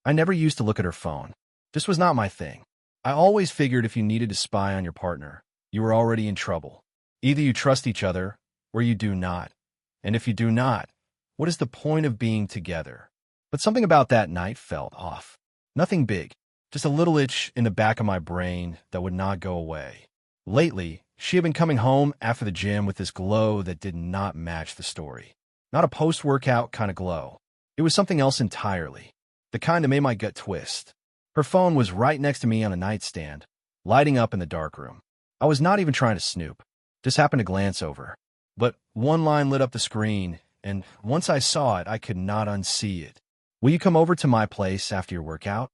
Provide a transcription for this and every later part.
I never used to look at her phone. This was not my thing. I always figured if you needed to spy on your partner, you were already in trouble. Either you trust each other, or you do not. And if you do not, what is the point of being together? But something about that night felt off. Nothing big, just a little itch in the back of my brain that would not go away. Lately, she had been coming home after the gym with this glow that did not match the story. Not a post-workout kind of glow. It was something else entirely. The kind that made my gut twist. Her phone was right next to me on the nightstand, lighting up in the darkroom. I was not even trying to snoop. Just happened to glance over. But one line lit up the screen, and once I saw it, I could not unsee it. Will you come over to my place after your workout?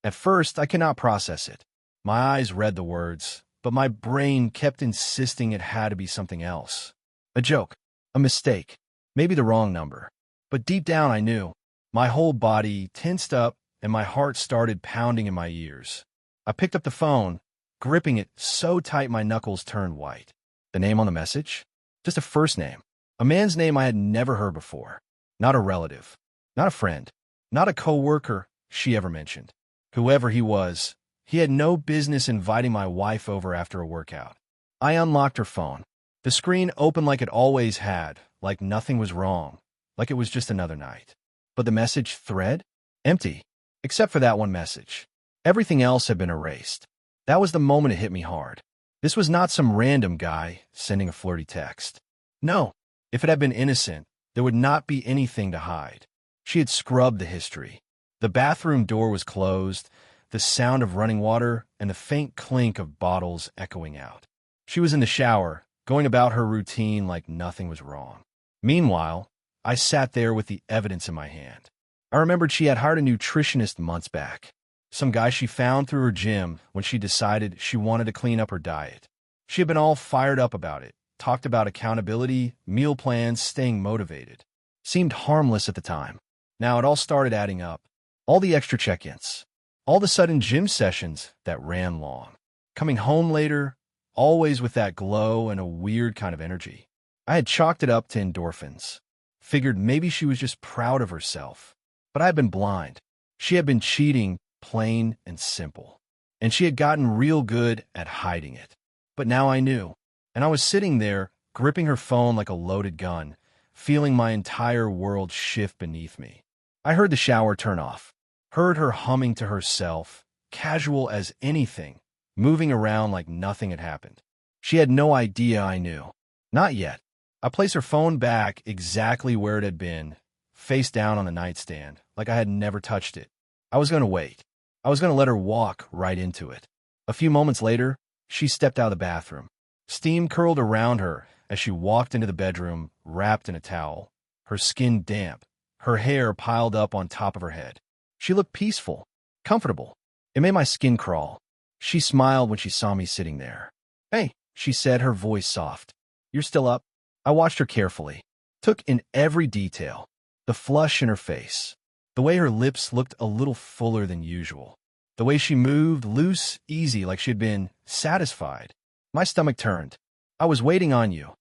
At first, I could not process it. My eyes read the words, but my brain kept insisting it had to be something else. A joke, a mistake, maybe the wrong number. But deep down I knew. My whole body tensed up and my heart started pounding in my ears. I picked up the phone, gripping it so tight my knuckles turned white. The name on the message? Just a first name. A man's name I had never heard before. Not a relative. Not a friend. Not a coworker she ever mentioned. Whoever he was, he had no business inviting my wife over after a workout. I unlocked her phone. The screen opened like it always had, like nothing was wrong, like it was just another night. But the message thread? Empty. Except for that one message. Everything else had been erased. That was the moment it hit me hard. This was not some random guy sending a flirty text. No, if it had been innocent, there would not be anything to hide. She had scrubbed the history. The bathroom door was closed, the sound of running water and the faint clink of bottles echoing out. She was in the shower, going about her routine like nothing was wrong. Meanwhile, I sat there with the evidence in my hand. I remembered she had hired a nutritionist months back. Some guy she found through her gym when she decided she wanted to clean up her diet. She had been all fired up about it, talked about accountability, meal plans, staying motivated. Seemed harmless at the time. Now it all started adding up. All the extra check-ins. All the sudden gym sessions that ran long. Coming home later, always with that glow and a weird kind of energy. I had chalked it up to endorphins. Figured maybe she was just proud of herself. But I had been blind. She had been cheating, plain and simple. And she had gotten real good at hiding it. But now I knew. And I was sitting there, gripping her phone like a loaded gun, feeling my entire world shift beneath me. I heard the shower turn off. Heard her humming to herself, casual as anything, moving around like nothing had happened. She had no idea I knew. Not yet. I placed her phone back exactly where it had been, face down on the nightstand, like I had never touched it. I was going to wait. I was going to let her walk right into it. A few moments later, she stepped out of the bathroom. Steam curled around her as she walked into the bedroom, wrapped in a towel, her skin damp, her hair piled up on top of her head. She looked peaceful, comfortable. It made my skin crawl. She smiled when she saw me sitting there. "Hey," she said, her voice soft. "You're still up?" I watched her carefully, took in every detail. The flush in her face, the way her lips looked a little fuller than usual, the way she moved loose, easy, like she had been satisfied. My stomach turned. "I was waiting on you,"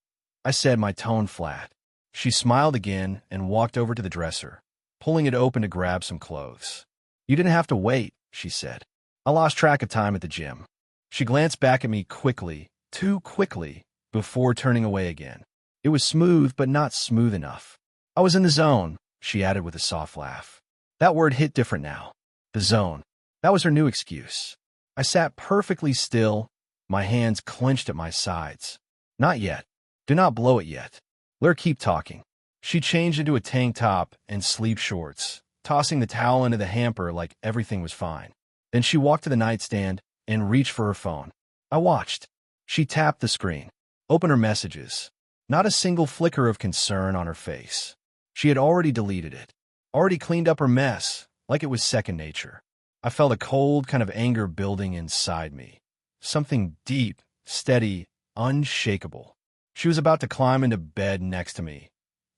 I said, my tone flat. She smiled again and walked over to the dresser, pulling it open to grab some clothes. "You didn't have to wait," she said. I lost track of time at the gym. She glanced back at me quickly, too quickly, before turning away again. It was smooth, but not smooth enough. I was in the zone, she added with a soft laugh. That word hit different now. The zone. That was her new excuse. I sat perfectly still, my hands clenched at my sides. "Not yet. Do not blow it yet. Let her keep talking." She changed into a tank top and sleeve shorts, tossing the towel into the hamper like everything was fine. Then she walked to the nightstand and reached for her phone. I watched. She tapped the screen, opened her messages. Not a single flicker of concern on her face. She had already deleted it, already cleaned up her mess, like it was second nature. I felt a cold kind of anger building inside me. Something deep, steady, unshakable. She was about to climb into bed next to me,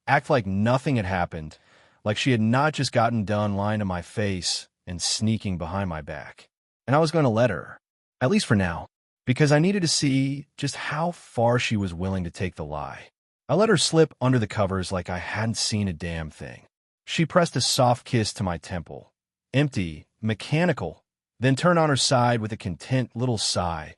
act like nothing had happened, like she had not just gotten done lying to my face and sneaking behind my back. And I was going to let her, at least for now, because I needed to see just how far she was willing to take the lie. I let her slip under the covers like I hadn't seen a damn thing. She pressed a soft kiss to my temple, empty, mechanical, then turn on her side with a content little sigh,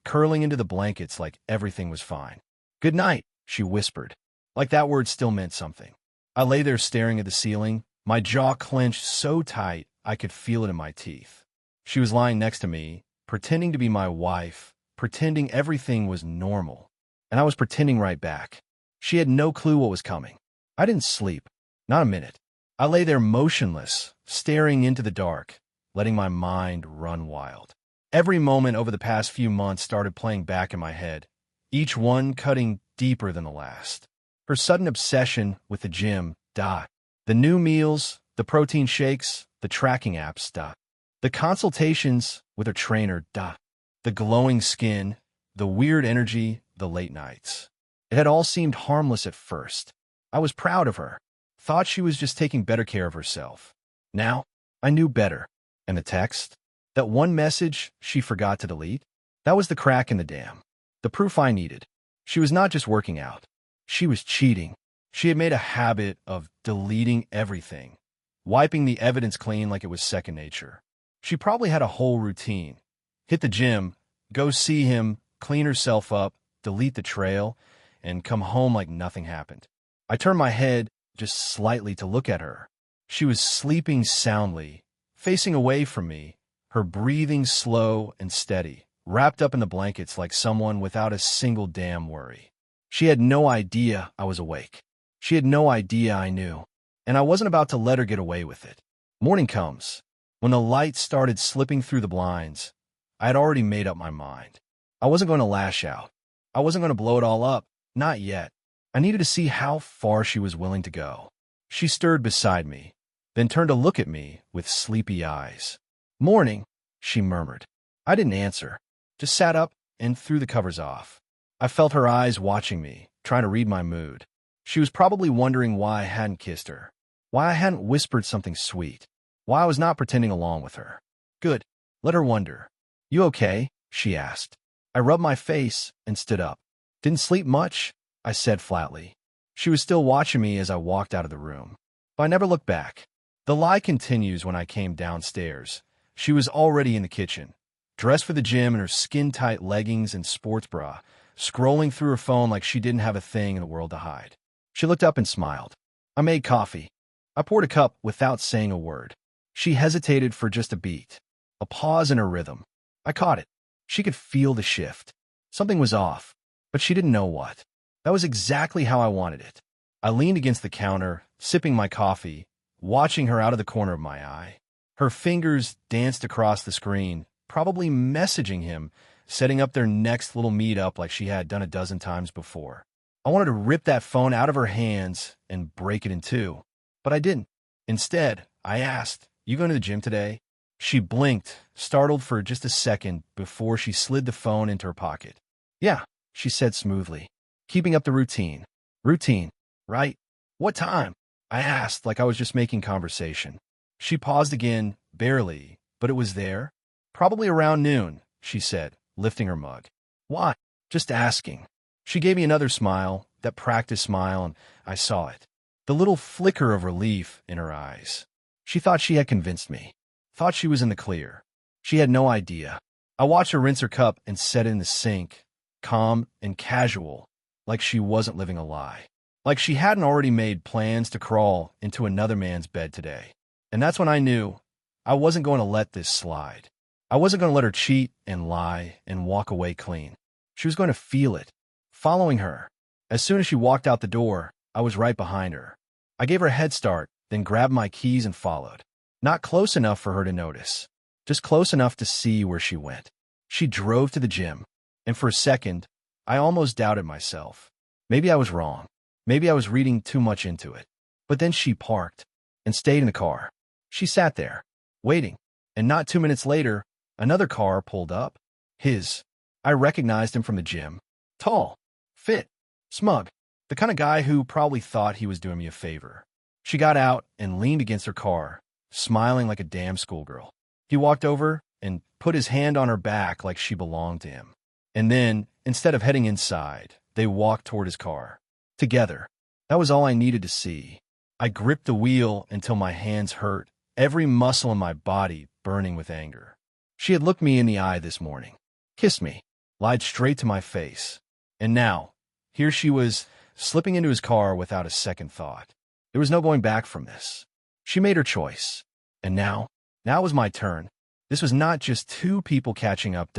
curling into the blankets like everything was fine. "Good night," she whispered, like that word still meant something. I lay there staring at the ceiling, my jaw clenched so tight I could feel it in my teeth. She was lying next to me, pretending to be my wife, pretending everything was normal. And I was pretending right back. She had no clue what was coming. I didn't sleep. Not a minute. I lay there motionless, staring into the dark, letting my mind run wild. Every moment over the past few months started playing back in my head, each one cutting deeper than the last. Her sudden obsession with the gym, the new meals, the protein shakes, the tracking apps, the consultations with her trainer, the glowing skin, the weird energy, the late nights. It had all seemed harmless at first. I was proud of her, thought she was just taking better care of herself. Now, I knew better. And the text? That one message she forgot to delete? That was the crack in the dam. The proof I needed. She was not just working out. She was cheating. She had made a habit of deleting everything, wiping the evidence clean like it was second nature. She probably had a whole routine. Hit the gym, go see him, clean herself up, delete the trail, and come home like nothing happened. I turned my head just slightly to look at her. She was sleeping soundly, facing away from me, her breathing slow and steady, wrapped up in the blankets like someone without a single damn worry. She had no idea I was awake. She had no idea I knew, and I wasn't about to let her get away with it. Morning comes. When the light started slipping through the blinds, I had already made up my mind. I wasn't going to lash out. I wasn't going to blow it all up. Not yet. I needed to see how far she was willing to go. She stirred beside me, then turned to look at me with sleepy eyes. "Morning," she murmured. I didn't answer, just sat up and threw the covers off. I felt her eyes watching me, trying to read my mood. She was probably wondering why I hadn't kissed her, why I hadn't whispered something sweet, why I was not pretending along with her. Good. Let her wonder. "You okay?" she asked. I rubbed my face and stood up. "Didn't sleep much," I said flatly. She was still watching me as I walked out of the room. But I never looked back. The lie continues when I came downstairs. She was already in the kitchen, dressed for the gym in her skin-tight leggings and sports bra, scrolling through her phone like she didn't have a thing in the world to hide. She looked up and smiled. I made coffee. I poured a cup without saying a word. She hesitated for just a beat, a pause in her rhythm. I caught it. She could feel the shift. Something was off, but she didn't know what. That was exactly how I wanted it. I leaned against the counter, sipping my coffee, watching her out of the corner of my eye. Her fingers danced across the screen, probably messaging him, setting up their next little meet-up like she had done a dozen times before. I wanted to rip that phone out of her hands and break it in two, but I didn't. Instead, I asked, "You going to the gym today?" She blinked, startled for just a second before she slid the phone into her pocket. "Yeah," she said smoothly, keeping up the routine. "Routine, right? What time?" I asked like I was just making conversation. She paused again, barely, but it was there. "Probably around noon," she said, lifting her mug. "Why?" "Just asking." She gave me another smile, that practice smile, and I saw it. The little flicker of relief in her eyes. She thought she had convinced me. Thought she was in the clear. She had no idea. I watched her rinse her cup and set it in the sink, calm and casual, like she wasn't living a lie. Like she hadn't already made plans to crawl into another man's bed today. And that's when I knew I wasn't going to let this slide. I wasn't going to let her cheat and lie and walk away clean. She was going to feel it, following her. As soon as she walked out the door, I was right behind her. I gave her a head start, then grabbed my keys and followed. Not close enough for her to notice, just close enough to see where she went. She drove to the gym, and for a second, I almost doubted myself. Maybe I was wrong. Maybe I was reading too much into it. But then she parked and stayed in the car. She sat there, waiting, and not 2 minutes later, another car pulled up. His. I recognized him from the gym. Tall, fit, smug, the kind of guy who probably thought he was doing me a favor. She got out and leaned against her car, smiling like a damn schoolgirl. He walked over and put his hand on her back like she belonged to him. And then, instead of heading inside, they walked toward his car. Together. That was all I needed to see. I gripped the wheel until my hands hurt every muscle in my body burning with anger. She had looked me in the eye this morning, kissed me, lied straight to my face. And now, here she was, slipping into his car without a second thought. There was no going back from this. She made her choice. And now it was my turn. This was not just two people catching up,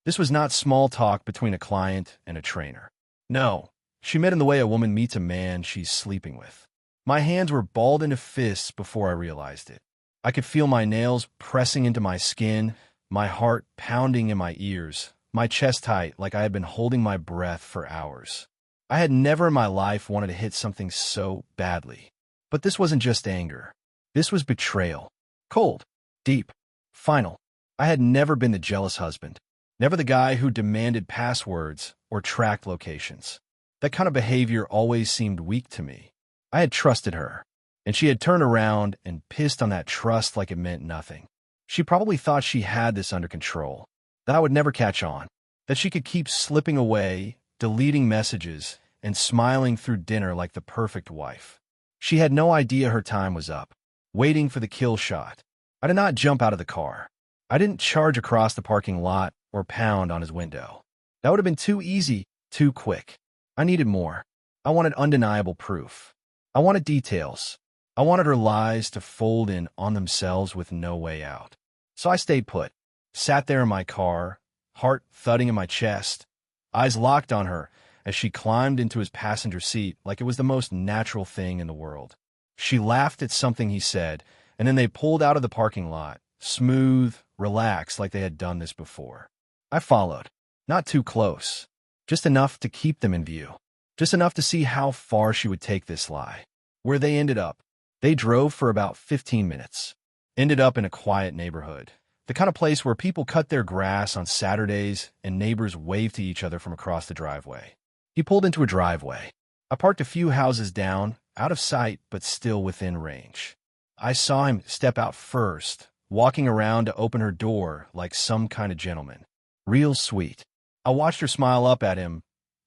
This was not small talk between a client and a trainer. No, she met in the way a woman meets a man she's sleeping with. My hands were balled into fists before I realized it. I could feel my nails pressing into my skin, my heart pounding in my ears, my chest tight like I had been holding my breath for hours. I had never in my life wanted to hit something so badly. But this wasn't just anger. This was betrayal. Cold, deep, final. I had never been the jealous husband, never the guy who demanded passwords or tracked locations. That kind of behavior always seemed weak to me. I had trusted her, and she had turned around and pissed on that trust like it meant nothing. She probably thought she had this under control, that I would never catch on, that she could keep slipping away, deleting messages, and smiling through dinner like the perfect wife. She had no idea her time was up, waiting for the kill shot. I did not jump out of the car. I didn't charge across the parking lot or pound on his window. That would have been too easy, too quick. I needed more. I wanted undeniable proof. I wanted details. I wanted her lies to fold in on themselves with no way out. So I stayed put, sat there in my car, heart thudding in my chest, eyes locked on her as she climbed into his passenger seat like it was the most natural thing in the world. She laughed at something he said, and then they pulled out of the parking lot, smooth, relaxed like they had done this before. I followed, not too close, just enough to keep them in view, just enough to see how far she would take this lie. Where they ended up, they drove for about 15 minutes, ended up in a quiet neighborhood, the kind of place where people cut their grass on Saturdays and neighbors wave to each other from across the driveway. He pulled into a driveway. I parked a few houses down, out of sight but still within range. I saw him step out first, walking around to open her door like some kind of gentleman. Real sweet. I watched her smile up at him,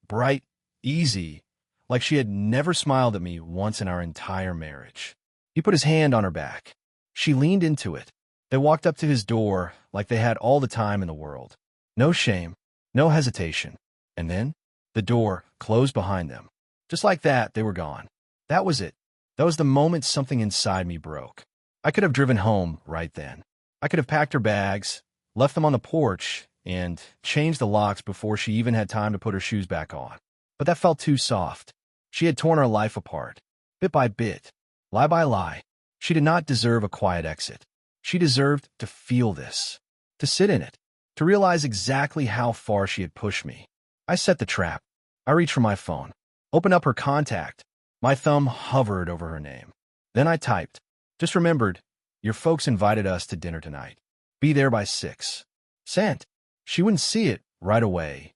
bright, easy, like she had never smiled at me once in our entire marriage. He put his hand on her back. She leaned into it. They walked up to his door like they had all the time in the world. No shame, no hesitation. And then, the door closed behind them. Just like that, they were gone. That was it. That was the moment something inside me broke. I could have driven home right then. I could have packed her bags, left them on the porch, and changed the locks before she even had time to put her shoes back on. But that felt too soft. She had torn her life apart, bit by bit, lie by lie. She did not deserve a quiet exit. She deserved to feel this, to sit in it, to realize exactly how far she had pushed me. I set the trap. I reached for my phone, opened up her contact. My thumb hovered over her name. Then I typed, "Just remembered, your folks invited us to dinner tonight. Be there by 6. Sent. She wouldn't see it right away.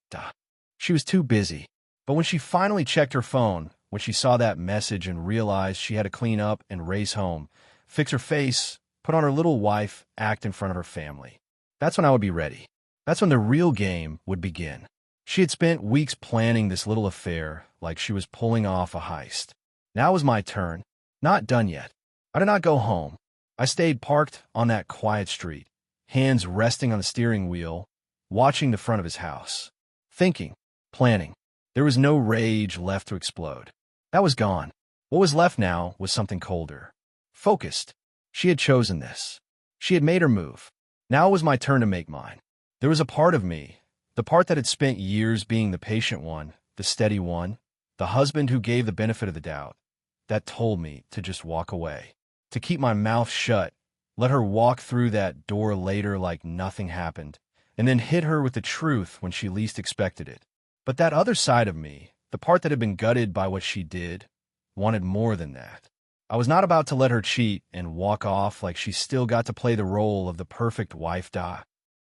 She was too busy. But when she finally checked her phone, when she saw that message and realized she had to clean up and race home, fix her face, put on her little wife, act in front of her family, that's when I would be ready. That's when the real game would begin. She had spent weeks planning this little affair like she was pulling off a heist. Now was my turn. Not done yet. I did not go home. I stayed parked on that quiet street, hands resting on the steering wheel, watching the front of his house, thinking, planning. There was no rage left to explode. That was gone. What was left now was something colder. Focused. She had chosen this. She had made her move. Now it was my turn to make mine. There was a part of me, the part that had spent years being the patient one, the steady one, the husband who gave the benefit of the doubt, that told me to just walk away, to keep my mouth shut, let her walk through that door later like nothing happened, and then hit her with the truth when she least expected it. But that other side of me, the part that had been gutted by what she did, wanted more than that. I was not about to let her cheat and walk off like she still got to play the role of the perfect wife.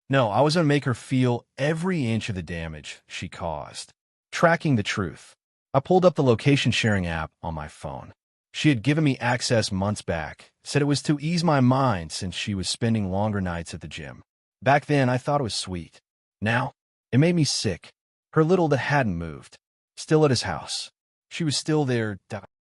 No, I was going to make her feel every inch of the damage she caused. Tracking the truth. I pulled up the location-sharing app on my phone. She had given me access months back, said it was to ease my mind since she was spending longer nights at the gym. Back then, I thought it was sweet. Now, it made me sick. Her little that hadn't moved. Still at his house. She was still there,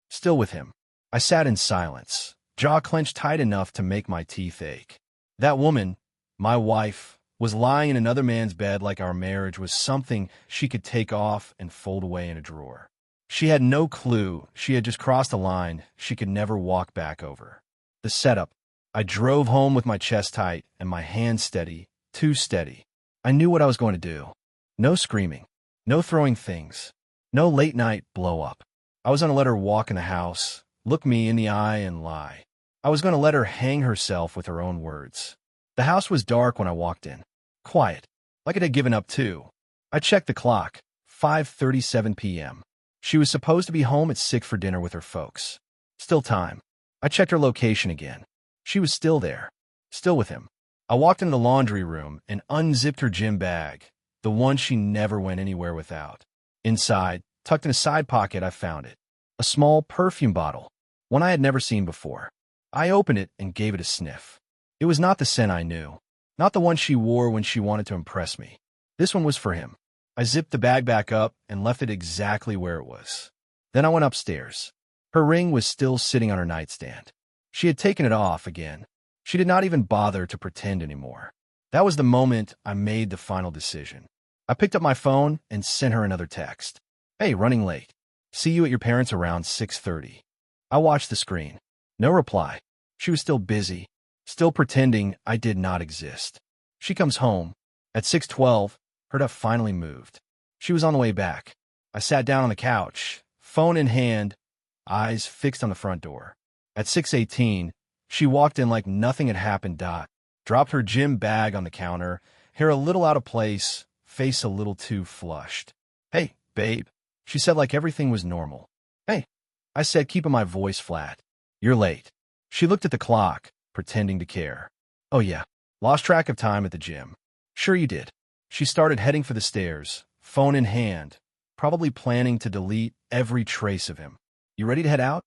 still with him. I sat in silence, jaw clenched tight enough to make my teeth ache. That woman, my wife, was lying in another man's bed like our marriage was something she could take off and fold away in a drawer. She had no clue she had just crossed a line she could never walk back over. The setup. I drove home with my chest tight and my hands steady, too steady. I knew what I was going to do. No screaming. No throwing things. No late-night blow-up. I was going to let her walk in the house, look me in the eye, and lie. I was going to let her hang herself with her own words. The house was dark when I walked in. Quiet. Like it had given up too. I checked the clock. 5:37 p.m. She was supposed to be home at 6 for dinner with her folks. Still time. I checked her location again. She was still there. Still with him. I walked into the laundry room and unzipped her gym bag, the one she never went anywhere without. Inside, tucked in a side pocket, I found it. A small perfume bottle, one I had never seen before. I opened it and gave it a sniff. It was not the scent I knew, not the one she wore when she wanted to impress me. This one was for him. I zipped the bag back up and left it exactly where it was. Then I went upstairs. Her ring was still sitting on her nightstand. She had taken it off again. She did not even bother to pretend anymore. That was the moment I made the final decision. I picked up my phone and sent her another text. Hey, running late. See you at your parents' around 6:30. I watched the screen. No reply. She was still busy, still pretending I did not exist. She comes home. At 6:12, her duff finally moved. She was on the way back. I sat down on the couch, phone in hand, eyes fixed on the front door. At 6:18, she walked in like nothing had happened. Dropped her gym bag on the counter, hair a little out of place, face a little too flushed. Hey, babe, she said like everything was normal. Hey, I said, keeping my voice flat. You're late. She looked at the clock, pretending to care. Oh yeah, lost track of time at the gym. Sure you did. She started heading for the stairs, phone in hand, probably planning to delete every trace of him. You ready to head out?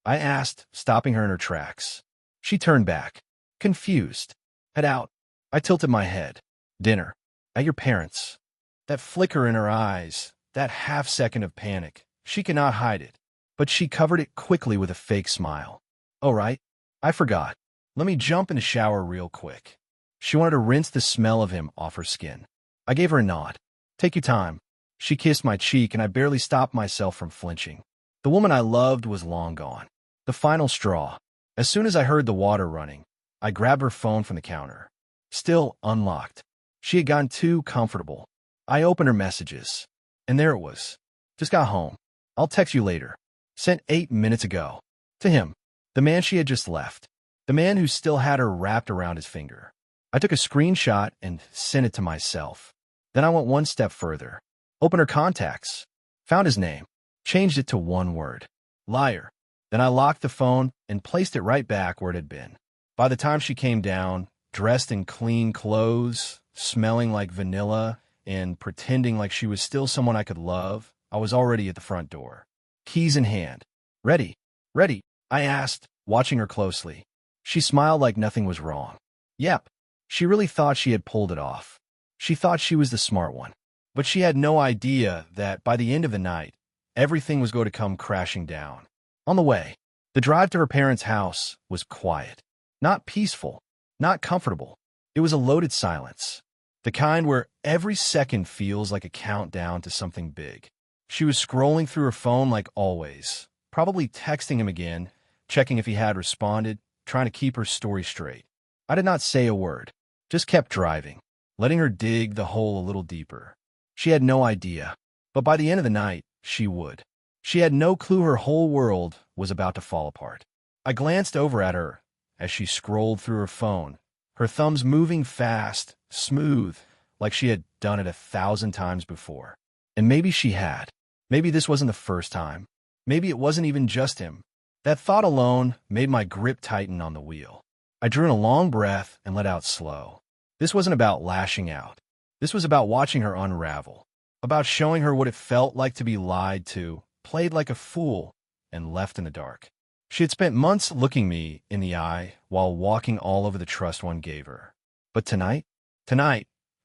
I asked, stopping her in her tracks. She turned back, confused. Head out. I tilted my head. Dinner. At your parents'. That flicker in her eyes, that half-second of panic, she cannot hide it. But she covered it quickly with a fake smile. Oh, right. I forgot. Let me jump in the shower real quick. She wanted to rinse the smell of him off her skin. I gave her a nod. Take your time. She kissed my cheek, and I barely stopped myself from flinching. The woman I loved was long gone. The final straw. As soon as I heard the water running, I grabbed her phone from the counter. Still unlocked. She had gotten too comfortable. I opened her messages. And there it was. Just got home. I'll text you later. Sent 8 minutes ago. To him. The man she had just left. The man who still had her wrapped around his finger. I took a screenshot and sent it to myself. Then I went one step further. Opened her contacts. Found his name. Changed it to one word. Liar. Then I locked the phone and placed it right back where it had been. By the time she came down, dressed in clean clothes, smelling like vanilla, and pretending like she was still someone I could love, I was already at the front door. Keys in hand. Ready? Ready? I asked, watching her closely. She smiled like nothing was wrong. Yep. She really thought she had pulled it off. She thought she was the smart one. But she had no idea that by the end of the night, everything was going to come crashing down. On the way, the drive to her parents' house was quiet. Not peaceful, not comfortable. It was a loaded silence. The kind where every second feels like a countdown to something big. She was scrolling through her phone like always, probably texting him again, checking if he had responded, trying to keep her story straight. I did not say a word, just kept driving, letting her dig the hole a little deeper. She had no idea, but by the end of the night, she would. She had no clue her whole world was about to fall apart. I glanced over at her as she scrolled through her phone, her thumbs moving fast, smooth, like she had done it 1,000 times before. And maybe she had. Maybe this wasn't the first time. Maybe it wasn't even just him. That thought alone made my grip tighten on the wheel. I drew in a long breath and let out slow. This wasn't about lashing out. This was about watching her unravel, about showing her what it felt like to be lied to, played like a fool, and left in the dark. She had spent months looking me in the eye while walking all over the trust one gave her. But tonight,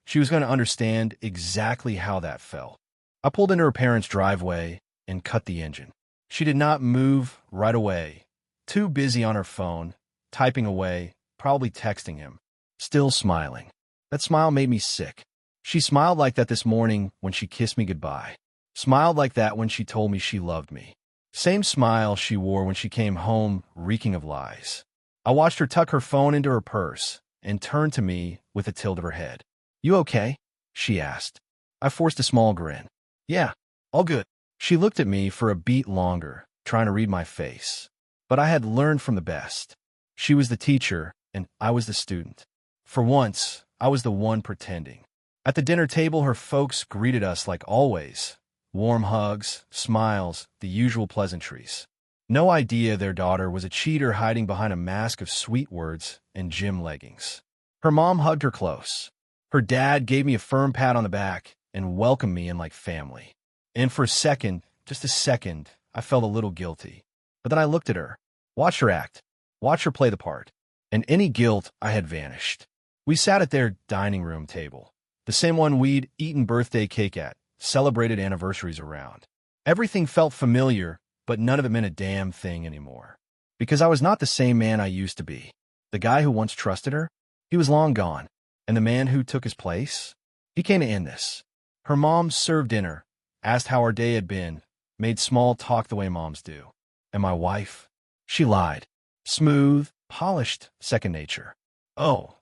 she was going to understand exactly how that felt. I pulled into her parents' driveway and cut the engine. She did not move right away, too busy on her phone, typing away, probably texting him. Still smiling. That smile made me sick. She smiled like that this morning when she kissed me goodbye. Smiled like that when she told me she loved me. Same smile she wore when she came home reeking of lies. I watched her tuck her phone into her purse and turn to me with a tilt of her head. "You okay?" she asked. I forced a small grin. "Yeah, all good." She looked at me for a beat longer, trying to read my face. But I had learned from the best. She was the teacher, and I was the student. For once, I was the one pretending. At the dinner table, her folks greeted us like always. Warm hugs, smiles, the usual pleasantries. No idea their daughter was a cheater hiding behind a mask of sweet words and gym leggings. Her mom hugged her close. Her dad gave me a firm pat on the back and welcomed me in like family. And for a second, just a second, I felt a little guilty. But then I looked at her, watched her act, watched her play the part, and any guilt I had vanished. We sat at their dining room table, the same one we'd eaten birthday cake at, celebrated anniversaries around. Everything felt familiar, but none of it meant a damn thing anymore. Because I was not the same man I used to be. The guy who once trusted her, he was long gone. And the man who took his place, he came to end this. Her mom served dinner, asked how our day had been, made small talk the way moms do. And my wife, she lied. Smooth, polished, second nature. "Oh,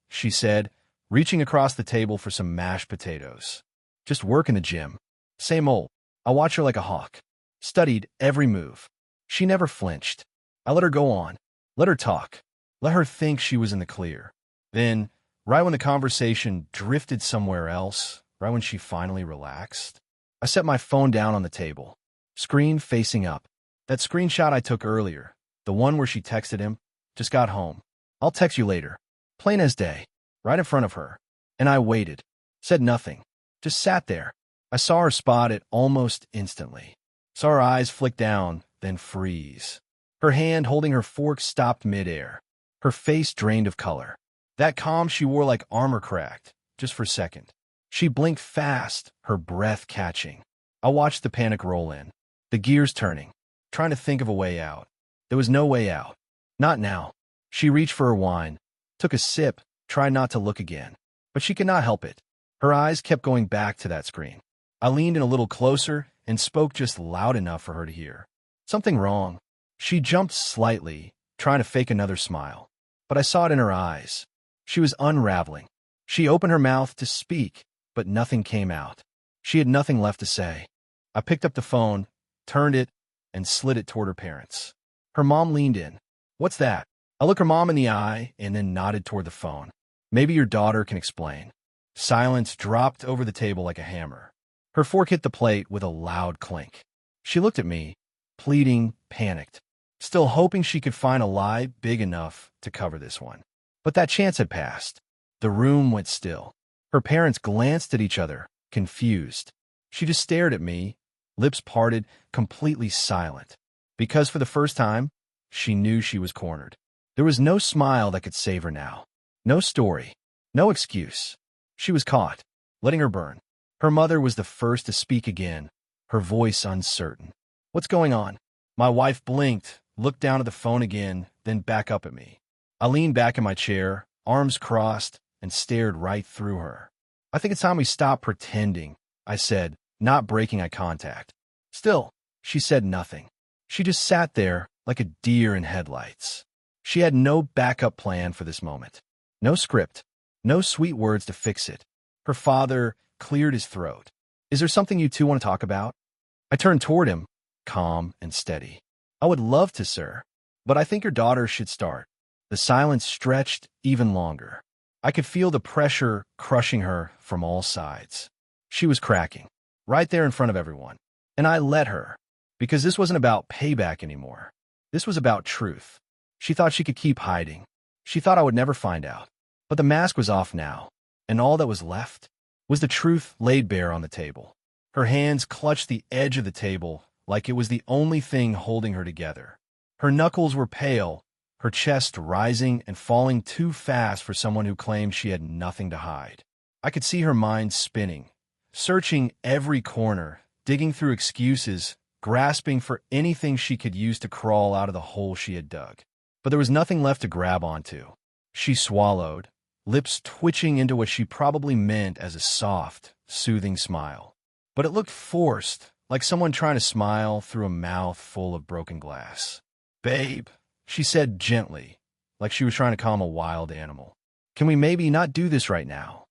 she said, reaching across the table for some mashed potatoes. "Just work in the gym. Same old." I watched her like a hawk. Studied every move. She never flinched. I let her go on. Let her talk. Let her think she was in the clear. Then, right when the conversation drifted somewhere else, right when she finally relaxed, I set my phone down on the table. Screen facing up. That screenshot I took earlier, the one where she texted him, "Just got home. I'll text you later." Plain as day. Right in front of her. And I waited. Said nothing. Just sat there. I saw her spot it almost instantly. Saw her eyes flick down, then freeze. Her hand holding her fork stopped midair. Her face drained of color. That calm she wore like armor cracked, just for a second. She blinked fast, her breath catching. I watched the panic roll in. The gears turning. Trying to think of a way out. There was no way out. Not now. She reached for her wine. Took a sip, tried not to look again. But she could not help it. Her eyes kept going back to that screen. I leaned in a little closer and spoke just loud enough for her to hear. "Something wrong." She jumped slightly, trying to fake another smile. But I saw it in her eyes. She was unraveling. She opened her mouth to speak, but nothing came out. She had nothing left to say. I picked up the phone, turned it, and slid it toward her parents. Her mom leaned in. "What's that?" I looked her mom in the eye and then nodded toward the phone. "Maybe your daughter can explain." Silence dropped over the table like a hammer. Her fork hit the plate with a loud clink. She looked at me, pleading, panicked, still hoping she could find a lie big enough to cover this one. But that chance had passed. The room went still. Her parents glanced at each other, confused. She just stared at me, lips parted, completely silent. Because for the first time, she knew she was cornered. There was no smile that could save her now. No story. No excuse. She was caught, letting her burn. Her mother was the first to speak again, her voice uncertain. "What's going on?" My wife blinked, looked down at the phone again, then back up at me. I leaned back in my chair, arms crossed, and stared right through her. "I think it's time we stop pretending," I said, not breaking eye contact. Still, she said nothing. She just sat there like a deer in headlights. She had no backup plan for this moment. No script. No sweet words to fix it. Her father cleared his throat. "Is there something you two want to talk about?" I turned toward him, calm and steady. "I would love to, sir, but I think your daughter should start." The silence stretched even longer. I could feel the pressure crushing her from all sides. She was cracking, right there in front of everyone. And I let her, because this wasn't about payback anymore. This was about truth. She thought she could keep hiding. She thought I would never find out. But the mask was off now, and all that was left was the truth laid bare on the table. Her hands clutched the edge of the table like it was the only thing holding her together. Her knuckles were pale, her chest rising and falling too fast for someone who claimed she had nothing to hide. I could see her mind spinning, searching every corner, digging through excuses, grasping for anything she could use to crawl out of the hole she had dug. But there was nothing left to grab onto. She swallowed, lips twitching into what she probably meant as a soft, soothing smile. But it looked forced, like someone trying to smile through a mouth full of broken glass. "Babe," she said gently, like she was trying to calm a wild animal. "Can we maybe not do this right now?"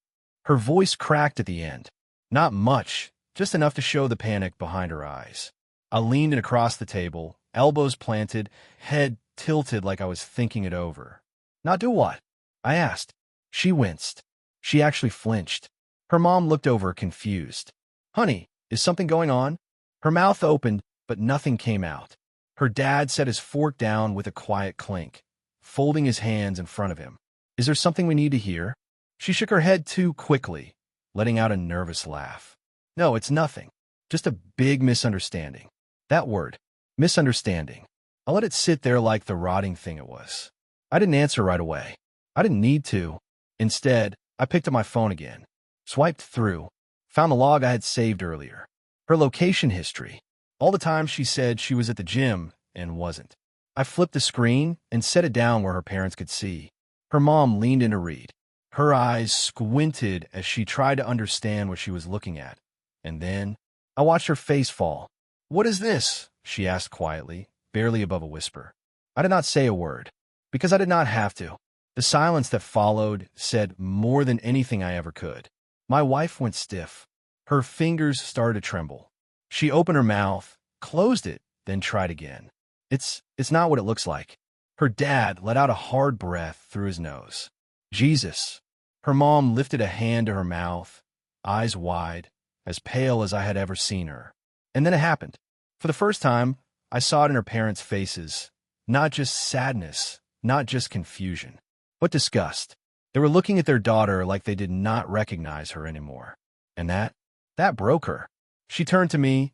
Her voice cracked at the end. Not much, just enough to show the panic behind her eyes. I leaned in across the table, elbows planted, head tilted like I was thinking it over. "Not do what?" I asked. She winced. She actually flinched. Her mom looked over, confused. "Honey, is something going on?" Her mouth opened, but nothing came out. Her dad set his fork down with a quiet clink, folding his hands in front of him. "Is there something we need to hear?" She shook her head too quickly, letting out a nervous laugh. "No, it's nothing. Just a big misunderstanding." That word, misunderstanding. I let it sit there like the rotting thing it was. I didn't answer right away. I didn't need to. Instead, I picked up my phone again, swiped through, found the log I had saved earlier. Her location history. All the time she said she was at the gym and wasn't. I flipped the screen and set it down where her parents could see. Her mom leaned in to read. Her eyes squinted as she tried to understand what she was looking at. And then I watched her face fall. "What is this?" she asked quietly, barely above a whisper. I did not say a word, because I did not have to. The silence that followed said more than anything I ever could. My wife went stiff. Her fingers started to tremble. She opened her mouth, closed it, then tried again. It's not what it looks like." Her dad let out a hard breath through his nose. "Jesus." Her mom lifted a hand to her mouth, eyes wide, as pale as I had ever seen her. And then it happened. For the first time, I saw it in her parents' faces. Not just sadness, not just confusion, but disgust. They were looking at their daughter like they did not recognize her anymore. And that broke her. She turned to me,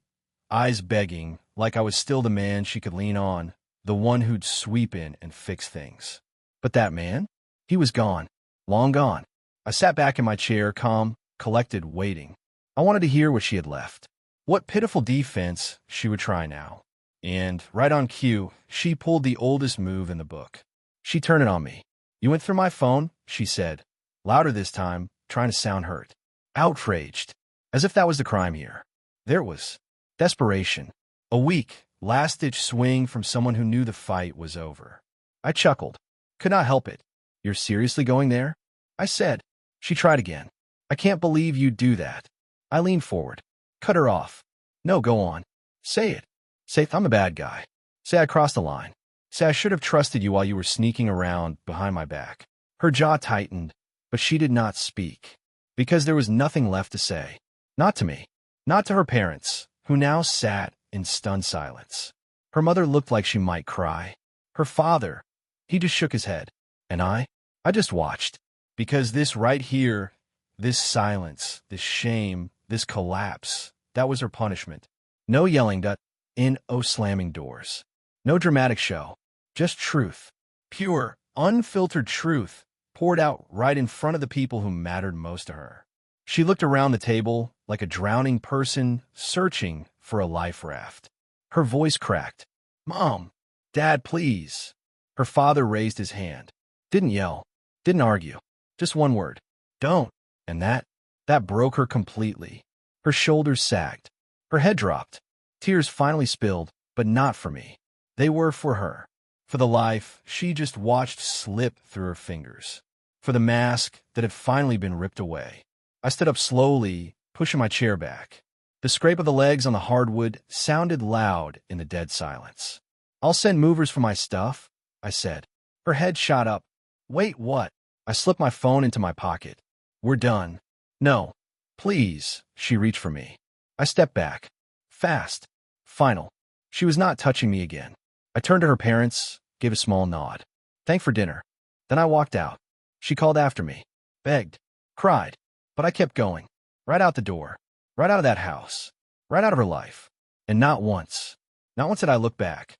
eyes begging, like I was still the man she could lean on, the one who'd sweep in and fix things. But that man? He was gone. Long gone. I sat back in my chair, calm, collected, waiting. I wanted to hear what she had left. What pitiful defense she would try now. And, right on cue, she pulled the oldest move in the book. She turned it on me. "You went through my phone?" she said, louder this time, trying to sound hurt. Outraged. As if that was the crime here. There it was. Desperation. A weak, last-ditch swing from someone who knew the fight was over. I chuckled. Could not help it. "You're seriously going there?" I said. She tried again. "I can't believe you'd do that." I leaned forward. Cut her off. "No, go on. Say it. Say I'm a bad guy. Say I crossed the line. Say I should have trusted you while you were sneaking around behind my back." Her jaw tightened, but she did not speak, because there was nothing left to say. Not to me. Not to her parents, who now sat in stunned silence. Her mother looked like she might cry. Her father, he just shook his head. And I just watched. Because this right here, this silence, this shame, this collapse, that was her punishment. No yelling slamming doors. No dramatic show. Just truth. Pure, unfiltered truth poured out right in front of the people who mattered most to her. She looked around the table like a drowning person searching for a life raft. Her voice cracked. "Mom, Dad, please." Her father raised his hand. Didn't yell. Didn't argue. Just one word. "Don't." And that broke her completely. Her shoulders sagged. Her head dropped. Tears finally spilled, but not for me. They were for her. For the life she just watched slip through her fingers. For the mask that had finally been ripped away. I stood up slowly, pushing my chair back. The scrape of the legs on the hardwood sounded loud in the dead silence. "I'll send movers for my stuff," I said. Her head shot up. "Wait, what?" I slipped my phone into my pocket. "We're done." "No. Please." She reached for me. I stepped back. Fast. Final. She was not touching me again. I turned to her parents, gave a small nod. "Thank for dinner." Then I walked out. She called after me. Begged. Cried. But I kept going. Right out the door. Right out of that house. Right out of her life. And not once did I look back.